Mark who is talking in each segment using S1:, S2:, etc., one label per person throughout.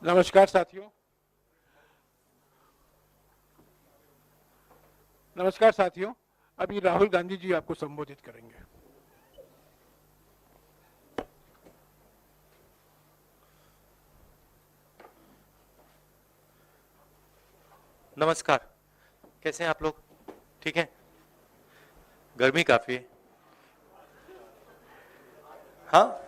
S1: नमस्कार साथियों। नमस्कार साथियों, अभी राहुल गांधी जी आपको संबोधित करेंगे।
S2: नमस्कार, कैसे हैं आप लोग? ठीक है। गर्मी काफी है। हाँ,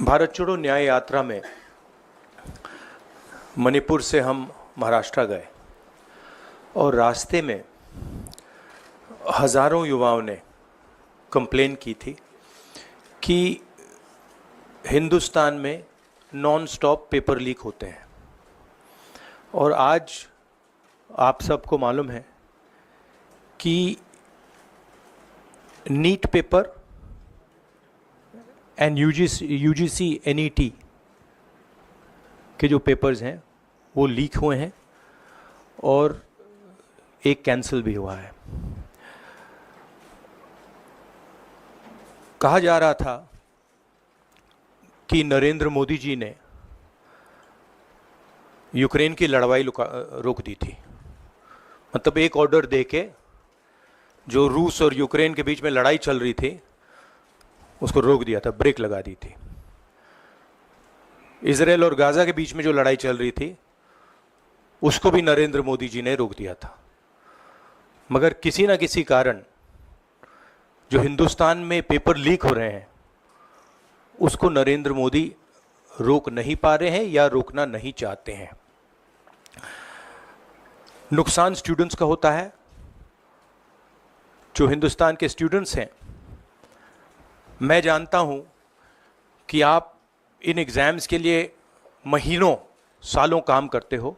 S2: भारत छोड़ो न्याय यात्रा में मणिपुर से हम महाराष्ट्र गए और रास्ते में हजारों युवाओं ने कंप्लेन की थी कि हिंदुस्तान में नॉन स्टॉप पेपर लीक होते हैं। और आज आप सबको मालूम है कि NEET paper and UGC NET के जो पेपर्स हैं वो लीक हुए हैं और एक कैंसिल भी हुआ है। कहा जा रहा था कि नरेंद्र मोदी जी ने यूक्रेन की लड़ाई रोक दी थी। मतलब एक ऑर्डर देके जो रूस और यूक्रेन के बीच में लड़ाई चल रही थी उसको रोक दिया था, ब्रेक लगा दी थी। इजराइल और गाजा के बीच में जो लड़ाई चल रही थी उसको भी नरेंद्र मोदी जी ने रोक दिया था। मगर किसी ना किसी कारण जो हिंदुस्तान में पेपर लीक हो रहे हैं उसको नरेंद्र मोदी रोक नहीं पा रहे हैं या रोकना नहीं चाहते हैं। नुकसान स्टूडेंट्स का होता है। जो हिंदुस्तान के स्टूडेंट्स हैं, मैं जानता हूं कि आप इन एग्जाम्स के लिए महीनों सालों काम करते हो।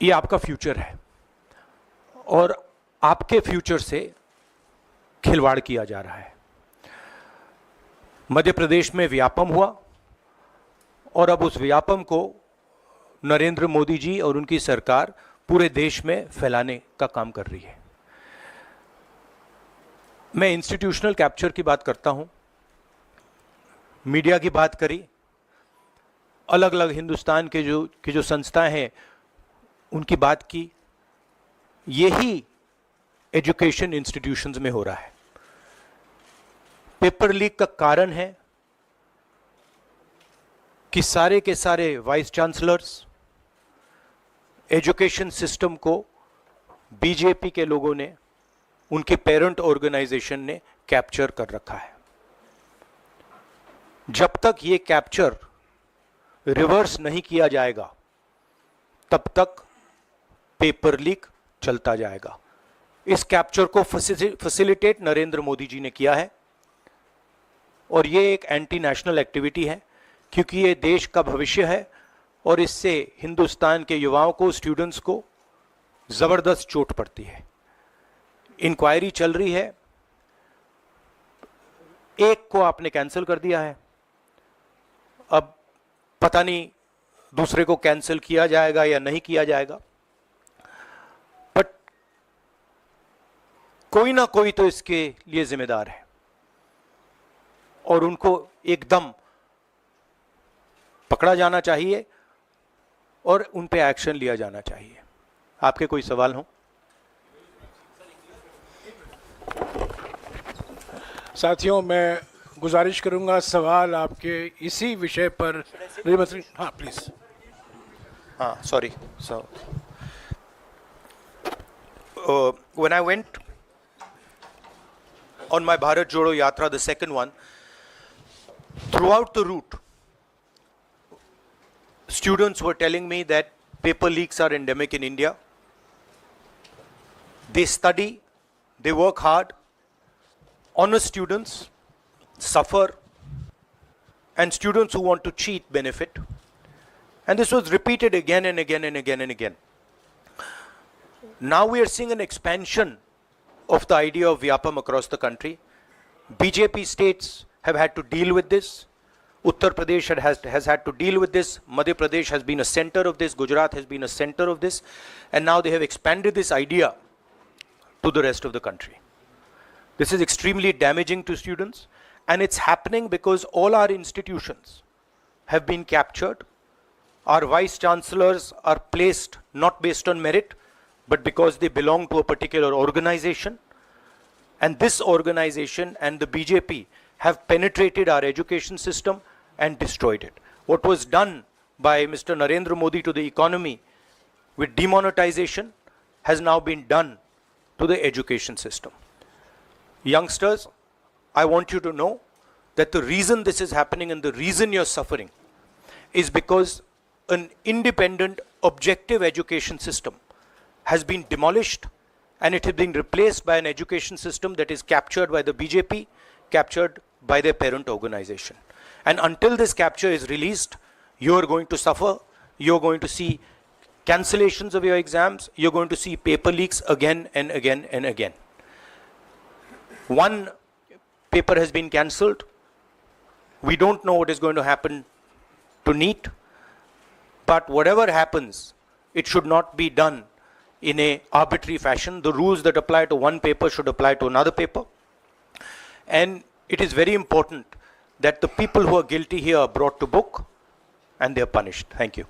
S2: ये आपका फ्यूचर है और आपके फ्यूचर से खिलवाड़ किया जा रहा है। मध्य प्रदेश में व्यापम हुआ और अब उस व्यापम को नरेंद्र मोदी जी और उनकी सरकार पूरे देश में फैलाने का काम कर रही है। मैं इंस्टीट्यूशनल कैप्चर की बात करता हूं, मीडिया की बात करी, अलग अलग हिंदुस्तान के जो संस्थाएं हैं उनकी बात की। यही एजुकेशन इंस्टीट्यूशंस में हो रहा है। पेपर लीक का कारण है कि सारे के सारे वाइस चांसलर्स, एजुकेशन सिस्टम को बीजेपी के लोगों ने, उनके पेरेंट ऑर्गेनाइजेशन ने कैप्चर कर रखा है। जब तक ये कैप्चर रिवर्स नहीं किया जाएगा तब तक पेपर लीक चलता जाएगा। इस कैप्चर को फैसिलिटेट नरेंद्र मोदी जी ने किया है और ये एक एंटी नेशनल एक्टिविटी है क्योंकि ये देश का भविष्य है और इससे हिंदुस्तान के युवाओं को, स्टूडेंट्स को जबरदस्त चोट पड़ती है। इंक्वायरी चल रही है, एक को आपने कैंसिल कर दिया है, अब पता नहीं दूसरे को कैंसिल किया जाएगा या नहीं किया जाएगा। बट कोई ना कोई तो इसके लिए जिम्मेदार है और उनको एकदम पकड़ा जाना चाहिए और उन पे एक्शन लिया जाना चाहिए। आपके कोई सवाल हो?
S1: साथियों, मैं गुजारिश करूंगा सवाल आपके इसी विषय पर। हाँ प्लीज।
S2: हाँ, sorry. So, when I went on my Bharat Jodo Yatra, the second one, throughout the route, students were telling me that paper leaks are endemic in India. They study, they work hard, honest students suffer, and students who want to cheat benefit. And this was repeated again and again and again and again. Now we are seeing an expansion of the idea of Vyapam across the country. BJP states have had to deal with this. Uttar Pradesh has had to deal with this. Madhya Pradesh has been a center of this. Gujarat has been a center of this. And now they have expanded this idea to the rest of the country. This is extremely damaging to students, and it's happening because all our institutions have been captured. Our vice chancellors are placed not based on merit, but because they belong to a particular organization. And this organization and the BJP have penetrated our education system and destroyed it. What was done by Mr. Narendra Modi to the economy with demonetization has now been done to the education system. Youngsters, I want you to know that the reason this is happening and the reason you're suffering is because an independent, objective education system has been demolished, and it has been replaced by an education system that is captured by the BJP, captured by their parent organization. And until this capture is released, you are going to suffer. You're going to see cancellations of your exams. You're going to see paper leaks again and again and again. One paper has been cancelled. We don't know what is going to happen to NEET. But whatever happens, it should not be done in a arbitrary fashion. The rules that apply to one paper should apply to another paper. And it is very important that the people who are guilty here are brought to book and they are punished. Thank you.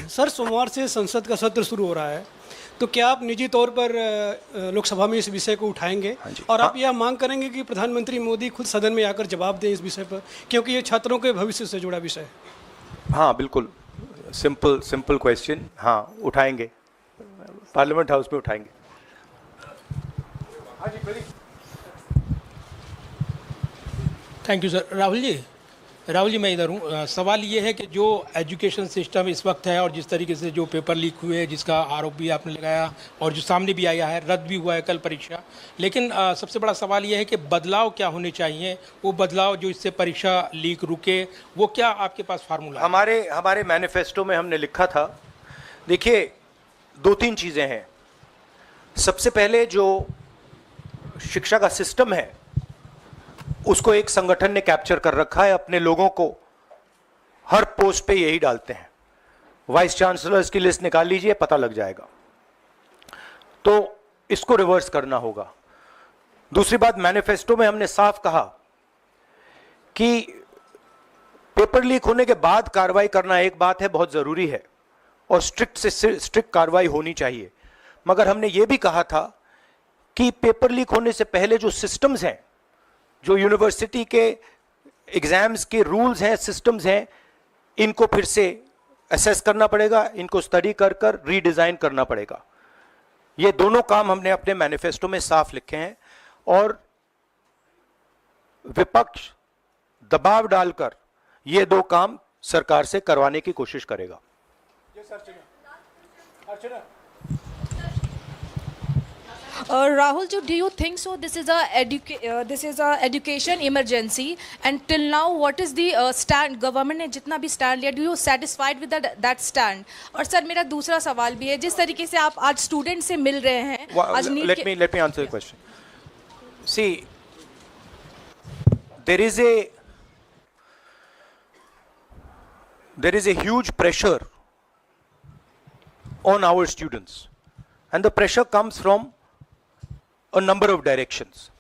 S3: Sir, सोमवार से संसद का सत्र शुरू हो रहा है, तो क्या आप निजी तौर पर लोकसभा में इस विषय को उठाएंगे और आप यह मांग करेंगे कि प्रधानमंत्री मोदी खुद सदन में आकर जवाब दें इस विषय पर, क्योंकि ये छात्रों के भविष्य से जुड़ा विषय है?
S2: हाँ, बिल्कुल, सिंपल क्वेश्चन. हाँ, उठाएंगे, पार्लियामेंट हाउस में उठाएंगे.
S4: Thank you sir. Rahul ji मैं इधर हूँ. सवाल ये है कि जो एजुकेशन सिस्टम इस वक्त है और जिस तरीके से जो पेपर लीक हुए, जिसका आरोप भी आपने लगाया और जो सामने भी आया है, रद्द भी हुआ है कल परीक्षा, लेकिन सबसे बड़ा सवाल ये है कि बदलाव क्या होने चाहिए, वो बदलाव जो इससे परीक्षा लीक रुके, वो क्या आपके पास फार्मूला है?
S2: हमारे मैनिफेस्टो में हमने लिखा था, देखिए 2-3 चीज़ें हैं. सबसे पहले जो शिक्षा का सिस्टम है उसको एक संगठन ने कैप्चर कर रखा है. अपने लोगों को हर पोस्ट पे यही डालते हैं. वाइस चांसलर्स की लिस्ट निकाल लीजिए, पता लग जाएगा. तो इसको रिवर्स करना होगा. दूसरी बात, मैनिफेस्टो में हमने साफ कहा कि पेपर लीक होने के बाद कार्रवाई करना एक बात है, बहुत जरूरी है और स्ट्रिक्ट से स्ट्रिक्ट कार्रवाई होनी चाहिए. मगर हमने ये भी कहा था कि पेपर लीक होने से पहले जो सिस्टम्स हैं, जो यूनिवर्सिटी के एग्जाम्स के रूल्स हैं, सिस्टम्स हैं, इनको फिर से असेस करना पड़ेगा, इनको स्टडी कर रीडिजाइन करना पड़ेगा. ये दोनों काम हमने अपने मैनिफेस्टो में साफ लिखे हैं और विपक्ष दबाव डालकर ये 2 काम सरकार से करवाने की कोशिश करेगा.
S5: Rahul, do you think so? This is a education emergency, and till now, what is the stand? Government ने जितना भी stand लिया, do you satisfied with that stand? और सर मेरा दूसरा सवाल भी है, जिस तरीके से आप आज स्टूडेंट से मिल रहे हैं, आज
S2: let me answer the question. See, there is a huge pressure on our students, and the pressure comes from a number of directions.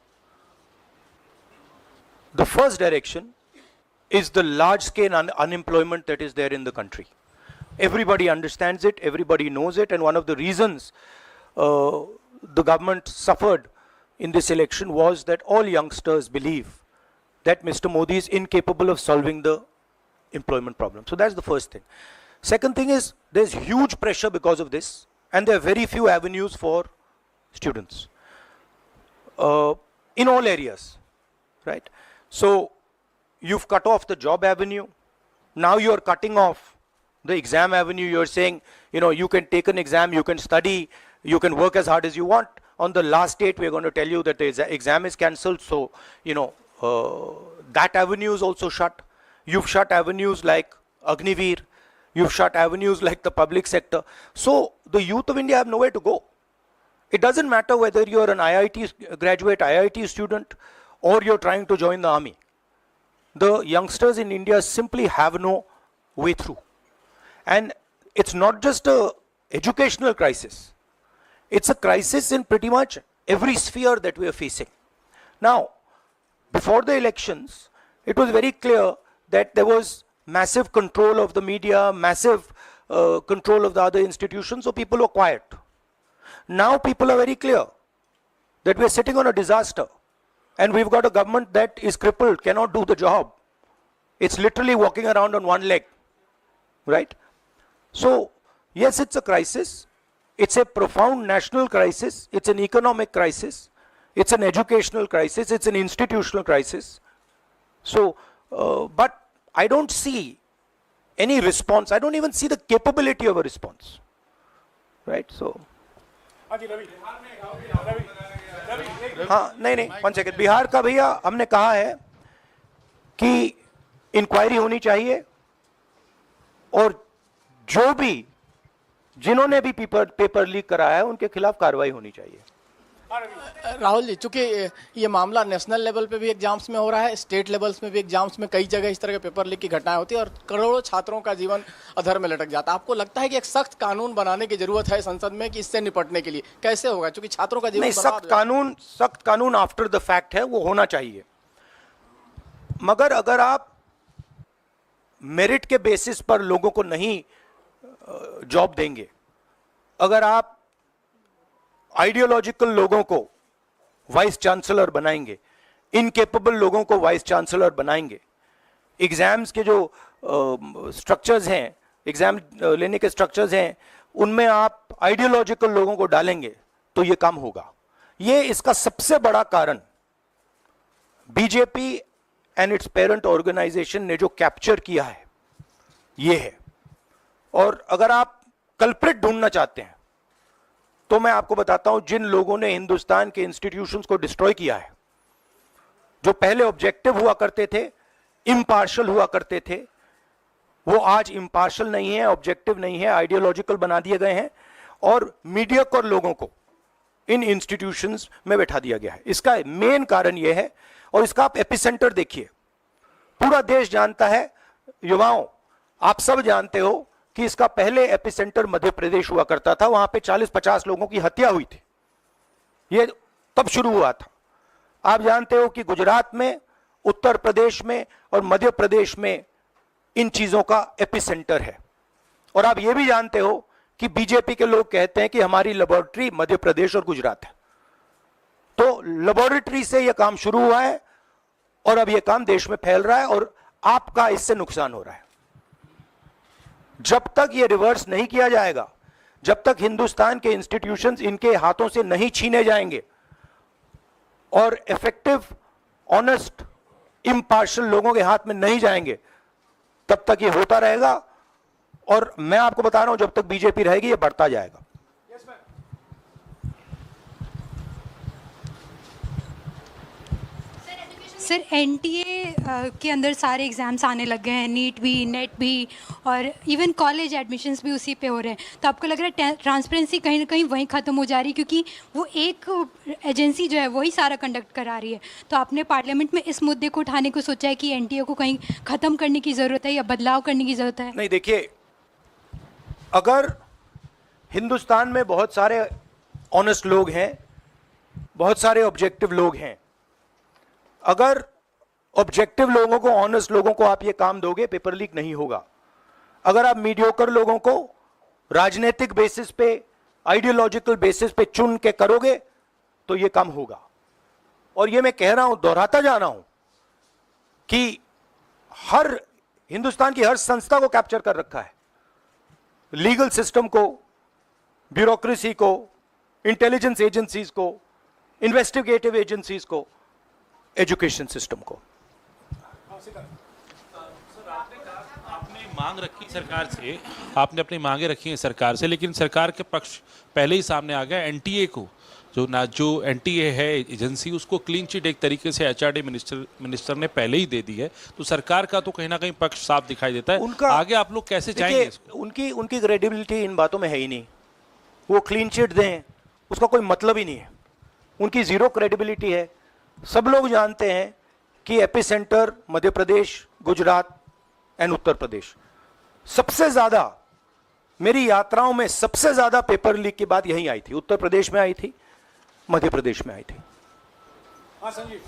S2: The first direction is the large scale unemployment that is there in the country. Everybody understands it, everybody knows it, and one of the reasons the government suffered in this election was that all youngsters believe that Mr. Modi is incapable of solving the employment problem. So that's the first thing. Second thing is there's huge pressure because of this, and there are very few avenues for students. In all areas, right? So you've cut off the job avenue. Now you're cutting off the exam avenue. You're saying, you can take an exam, you can study, you can work as hard as you want. On the last date, we're going to tell you that the exam is cancelled. So, that avenue is also shut. You've shut avenues like Agniveer. You've shut avenues like the public sector. So the youth of India have nowhere to go. It doesn't matter whether you're an IIT graduate, IIT student, or you're trying to join the army. The youngsters in India simply have no way through. And it's not just a educational crisis. It's a crisis in pretty much every sphere that we are facing. Now, before the elections, it was very clear that there was massive control of the media, massive control of the other institutions, so people were quiet. Now people are very clear that we are sitting on a disaster, and we've got a government that is crippled, cannot do the job. It's literally walking around on one leg, right? So, yes, it's a crisis. It's a profound national crisis. It's an economic crisis. It's an educational crisis. It's an institutional crisis. So, but I don't see any response. I don't even see the capability of a response, right? So, हाँ नहीं 1 second, Bihar का भैया हमने कहा है कि inquiry होनी चाहिए और जो भी जिन्होंने भी पेपर लीक कराया है उनके खिलाफ कार्रवाई होनी चाहिए।
S6: राहुल जी, चूंकि ये मामला नेशनल लेवल पे भी एग्जाम्स में हो रहा है, स्टेट लेवल्स में भी एग्जाम्स में कई जगह इस तरह के पेपर लीक की घटनाएं होती है और करोड़ों छात्रों का जीवन अधर में लटक जाता है। आपको लगता है कि एक सख्त कानून बनाने की जरूरत है संसद में कि इससे निपटने के लिए? कैसे होगा, क्योंकि छात्रों का जीवन
S2: नहीं, सख्त कानून आफ्टर द फैक्ट है, वो होना चाहिए। मगर अगर आप मेरिट के बेसिस पर लोगों को नहीं जॉब देंगे, अगर आप आइडियोलॉजिकल लोगों को वाइस चांसलर बनाएंगे, इनकेपेबल लोगों को वाइस चांसलर बनाएंगे, एग्जाम्स के जो स्ट्रक्चर्स हैं, एग्जाम लेने के स्ट्रक्चर्स हैं, उनमें आप आइडियोलॉजिकल लोगों को डालेंगे तो ये काम होगा। ये इसका सबसे बड़ा कारण BJP and its parent organisation ने जो कैप्चर किया है ये है। और अगर आप कल्प्रिट ढूंढना चाहते हैं तो मैं आपको बताता हूं, जिन लोगों ने हिंदुस्तान के इंस्टीट्यूशंस को डिस्ट्रॉय किया है, जो पहले ऑब्जेक्टिव हुआ करते थे, इम्पार्शल हुआ करते थे, वो आज इम्पार्शल नहीं है, ऑब्जेक्टिव नहीं है, आइडियोलॉजिकल बना दिए गए हैं और मीडियोकर लोगों को इन इंस्टीट्यूशंस में बैठा दिया गया है। इसका मेन कारण यह है, और इसका आप एपिसेंटर देखिए, पूरा देश जानता है, युवाओं आप सब जानते हो कि इसका पहले एपिसेंटर मध्य प्रदेश हुआ करता था, वहां पे 40-50 लोगों की हत्या हुई थी, ये तब शुरू हुआ था। आप जानते हो कि गुजरात में, उत्तर प्रदेश में और मध्य प्रदेश में इन चीजों का एपिसेंटर है। और आप ये भी जानते हो कि बीजेपी के लोग कहते हैं कि हमारी लेबोरेटरी मध्य प्रदेश और गुजरात है। तो लेबोरेटरी से यह काम शुरू हुआ है और अब यह काम देश में फैल रहा है और आपका इससे नुकसान हो रहा है। जब तक ये रिवर्स नहीं किया जाएगा, जब तक हिंदुस्तान के इंस्टीट्यूशंस इनके हाथों से नहीं छीने जाएंगे और इफेक्टिव, ऑनेस्ट, इम्पार्शियल लोगों के हाथ में नहीं जाएंगे, तब तक ये होता रहेगा। और मैं आपको बता रहा हूं, जब तक बीजेपी रहेगी ये बढ़ता जाएगा।
S7: सर, एनटीए के अंदर सारे एग्ज़ाम्स आने लग गए हैं, नीट भी, नेट भी, और इवन कॉलेज एडमिशन्स भी उसी पे हो रहे हैं। तो आपको लग रहा है ट्रांसपेरेंसी कहीं ना कहीं वहीं ख़त्म हो जा रही है, क्योंकि वो एक एजेंसी जो है वही सारा कंडक्ट करा रही है। तो आपने पार्लियामेंट में इस मुद्दे को उठाने को सोचा है कि एनटीए को कहीं ख़त्म करने की ज़रूरत है या बदलाव करने की ज़रूरत है?
S2: नहीं, देखिए, अगर हिंदुस्तान में बहुत सारे ऑनेस्ट लोग हैं, बहुत सारे ऑब्जेक्टिव लोग हैं, अगर ऑब्जेक्टिव लोगों को, ऑनेस्ट लोगों को आप ये काम दोगे, पेपर लीक नहीं होगा। अगर आप मीडियोकर लोगों को राजनीतिक बेसिस पे, आइडियोलॉजिकल बेसिस पे चुन के करोगे तो ये काम होगा। और ये मैं कह रहा हूं, दोहराता जा रहा हूं कि हर हिंदुस्तान की हर संस्था को कैप्चर कर रखा है, लीगल सिस्टम को, ब्यूरोक्रेसी को, इंटेलिजेंस एजेंसीज को, इन्वेस्टिगेटिव एजेंसीज को, एजुकेशन सिस्टम को।
S8: आपने मांग रखी सरकार से, आपने अपनी मांगे रखी हैं सरकार से, लेकिन सरकार के पक्ष पहले ही सामने आ गया। एनटीए को जो एनटीए है एजेंसी, उसको क्लीन चिट एक तरीके से एचआरडी मिनिस्टर ने पहले ही दे दी है। तो सरकार का तो कहीं ना कहीं पक्ष साफ दिखाई देता है।
S2: उनका
S8: आगे आप लोग कैसे जाएंगे?
S2: उनकी क्रेडिबिलिटी इन बातों में है ही नहीं। वो क्लीन चिट दें उसका कोई मतलब ही नहीं है, उनकी जीरो क्रेडिबिलिटी है। सब लोग जानते हैं कि एपिसेंटर मध्य प्रदेश, गुजरात एंड उत्तर प्रदेश। सबसे ज्यादा मेरी यात्राओं में सबसे ज्यादा पेपर लीक की बात यहीं आई थी, उत्तर प्रदेश में आई थी, मध्य प्रदेश में आई थी।
S1: हाँ Sanjeev.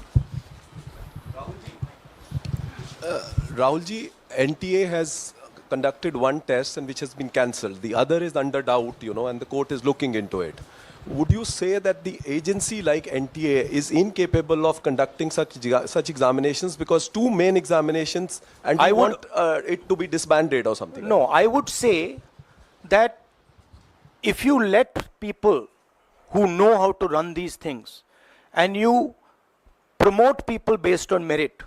S9: Rahul ji, NTA has conducted one test and which has been cancelled. The other is under doubt, and the court is looking into it. Would you say that the agency like NTA is incapable of conducting such examinations, because two main examinations, and
S2: I
S9: you
S2: would-
S9: want it to be disbanded or something?
S2: No, I would say that if you let people who know how to run these things and you promote people based on merit,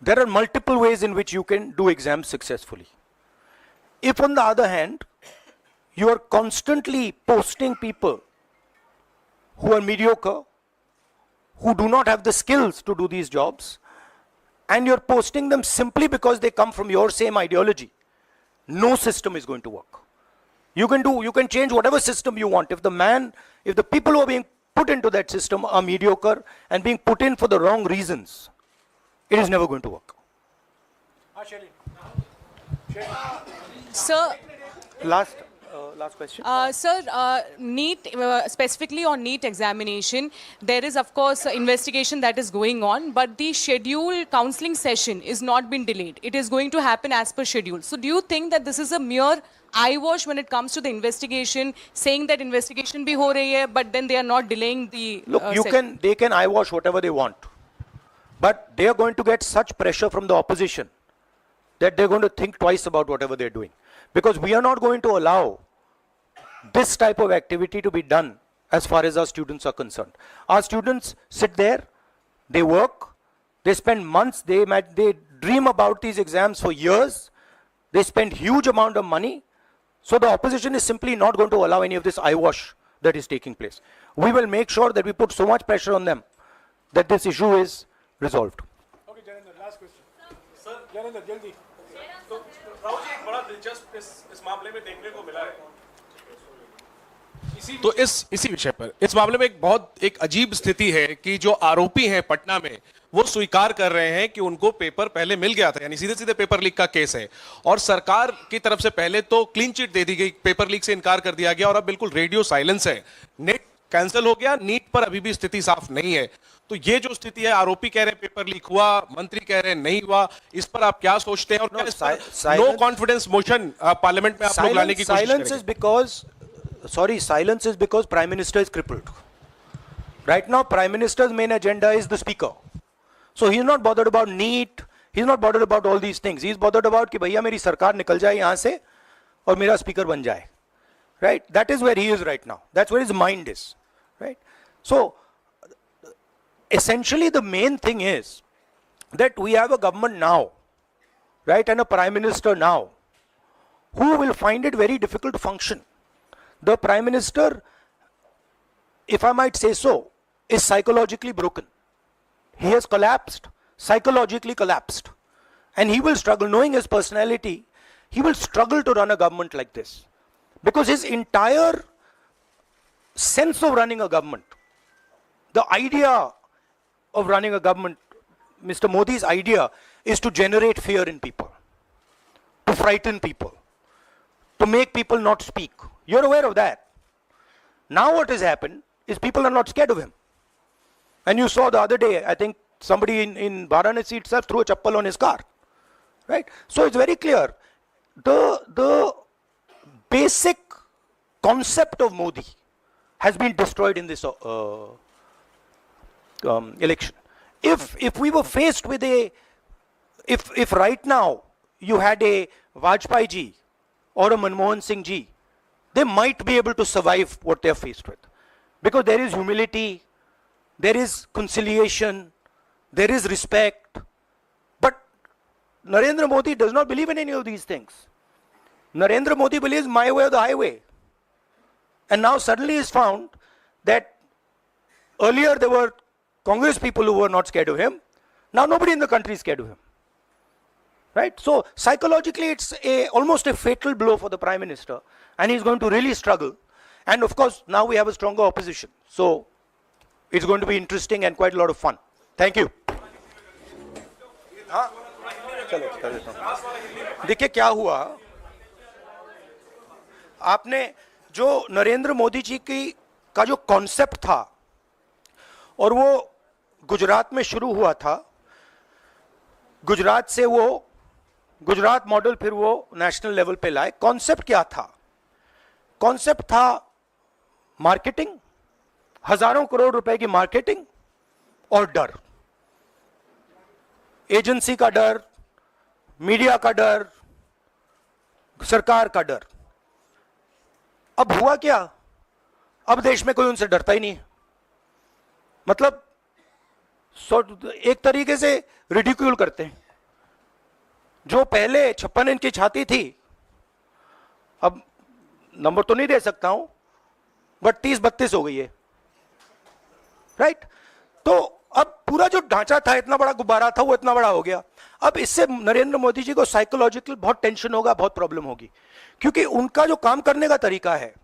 S2: there are multiple ways in which you can do exams successfully. If on the other hand, you are constantly posting people who are mediocre, who do not have the skills to do these jobs, and you're posting them simply because they come from your same ideology, no system is going to work. You can change whatever system you want. If the people who are being put into that system are mediocre and being put in for the wrong reasons, it is never going to work.
S10: Sir,
S2: Last question.
S10: Sir, NEET, specifically on NEET examination, there is of course investigation that is going on, but the scheduled counselling session is not been delayed. It is going to happen as per schedule. So do you think that this is a mere eyewash when it comes to the investigation, saying that investigation bhi ho rahi hai, but then they are not delaying the
S2: Look,
S10: session?
S2: they can eyewash whatever they want, but they are going to get such pressure from the opposition that they're going to think twice about whatever they're doing. Because we are not going to allow this type of activity to be done as far as our students are concerned. Our students sit there, they work, they spend months, they dream about these exams for years, they spend huge amount of money. So the opposition is simply not going to allow any of this eyewash that is taking place. We will make sure that we put so much pressure on them that this issue is resolved.
S1: Okay, Janendra, last question. Sir, Janendra, jaldi.
S11: तो राहुल जी, एक बड़ा दिलचस्प इस मामले में देखने को मिला है। तो इसी विषय पर इस मामले में एक अजीब स्थिति है कि जो आरोपी हैं पटना में, वो स्वीकार कर रहे हैं कि उनको पेपर पहले मिल गया था, यानी सीधे सीधे पेपर लीक का केस है। और सरकार की तरफ से पहले तो क्लीन चिट दे दी गई, पेपर लीक से इनकार कर दिया गया, और अब बिल्कुल रेडियो साइलेंस है। नेट कैंसिल हो गया, नीट पर अभी भी स्थिति साफ नहीं है। तो ये जो स्थिति है, आरोपी कह रहे हैं पेपर लीक हुआ, मंत्री कह रहे हैं नहीं हुआ, इस पर आप क्या सोचते हैं? और नो कॉन्फिडेंस मोशन पार्लियामेंट में आप लोग लाने की कोशिश करेंगे?
S2: Silence is because Prime Minister is crippled. Right now, Prime Minister's main agenda is the Speaker. So he is not bothered about NEET, he is not bothered about all these things. He is bothered about कि भैया मेरी सरकार निकल जाए यहाँ से और मेरा स्पीकर बन जाए. Right? That is where he is right now. That's where his mind is. Right? So, essentially the main thing is that we have a government now, right, and a Prime Minister now, who will find it very difficult to function. The Prime Minister, if I might say so, is psychologically broken. He has collapsed, psychologically collapsed. And he will struggle, knowing his personality, he will struggle to run a government like this. Because his entire sense of running a government, the idea of running a government, Mr. Modi's idea is to generate fear in people, to frighten people, to make people not speak. You're aware of that. Now what has happened is people are not scared of him. And you saw the other day, I think somebody in Varanasi itself threw a chappal on his car. Right? So it's very clear. The basic concept of Modi has been destroyed in this election. If we were faced with if right now you had a Vajpayee ji or a Manmohan Singh ji, they might be able to survive what they are faced with. Because there is humility, there is conciliation, there is respect. But Narendra Modi does not believe in any of these things. Narendra Modi believes my way or the highway. And now suddenly is found that earlier there were Congress people who were not scared of him. Now nobody in the country is scared of him. Right? So psychologically it's almost a fatal blow for the Prime Minister, and he's going to really struggle. And of course now we have a stronger opposition. So it's going to be interesting and quite a lot of fun. Thank you. देखिए क्या हुआ, आपने जो नरेंद्र मोदी जी की का जो concept था और वो गुजरात में शुरू हुआ था, गुजरात से वो गुजरात मॉडल फिर वो नेशनल लेवल पे लाए। कॉन्सेप्ट क्या था? कॉन्सेप्ट था मार्केटिंग, हजारों करोड़ रुपए की मार्केटिंग और डर, एजेंसी का डर, मीडिया का डर, सरकार का डर। अब हुआ क्या? अब देश में कोई उनसे डरता ही नहीं है। मतलब एक तरीके से रिडिक्यूल करते हैं। जो पहले 56 इंच की छाती थी, अब नंबर तो नहीं दे सकता हूं, बट 30-32 हो गई है, राइट? तो अब पूरा जो ढांचा था, इतना बड़ा गुब्बारा था, वो इतना बड़ा हो गया। अब इससे नरेंद्र मोदी जी को साइकोलॉजिकल बहुत टेंशन होगा, बहुत प्रॉब्लम होगी, क्योंकि उनका जो काम करने का तरीका है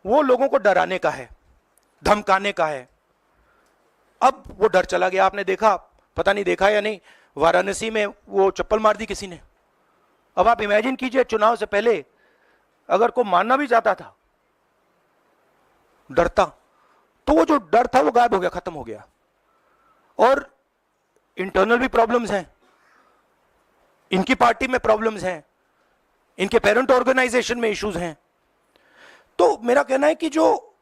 S2: वो लोगों को डराने का है, धमकाने का है। अब वो डर चला गया। आपने देखा, पता नहीं देखा या नहीं, वाराणसी में वो चप्पल मार दी किसी ने। अब आप इमेजिन कीजिए, चुनाव से पहले अगर कोई मारना भी चाहता था डरता, तो वो जो डर था वो गायब हो गया, खत्म हो गया। और इंटरनल भी प्रॉब्लम्स हैं, इनकी पार्टी में प्रॉब्लम्स हैं, इनके पेरेंट ऑर्गेनाइजेशन में इश्यूज हैं। तो मेरा कहना है कि जो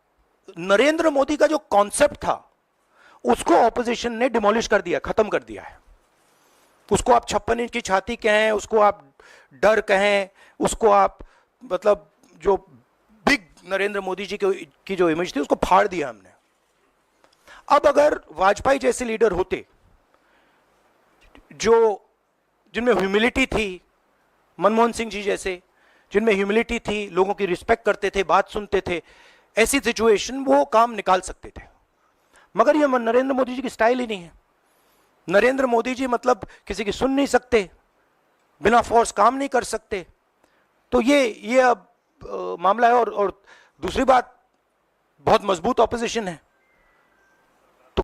S2: नरेंद्र मोदी का जो कॉन्सेप्ट था उसको ऑपोजिशन ने डिमोलिश कर दिया, खत्म कर दिया है। उसको आप 56 इंच की छाती कहें, उसको आप डर कहें, उसको आप मतलब जो बिग नरेंद्र मोदी जी की जो इमेज थी उसको फाड़ दिया हमने। अब अगर वाजपेयी जैसे लीडर होते जो जिनमें ह्यूमिलिटी थी, मनमोहन सिंह जी जैसे जिनमें ह्यूमिलिटी थी, लोगों की रिस्पेक्ट करते थे, बात सुनते थे, ऐसी सिचुएशन वो काम निकाल सकते थे। मगर ये नरेंद्र मोदी जी की स्टाइल ही नहीं है। नरेंद्र मोदी जी मतलब किसी की सुन नहीं सकते, बिना फोर्स काम नहीं कर सकते। तो ये अब मामला है। और दूसरी बात, बहुत मजबूत ऑपोजिशन है।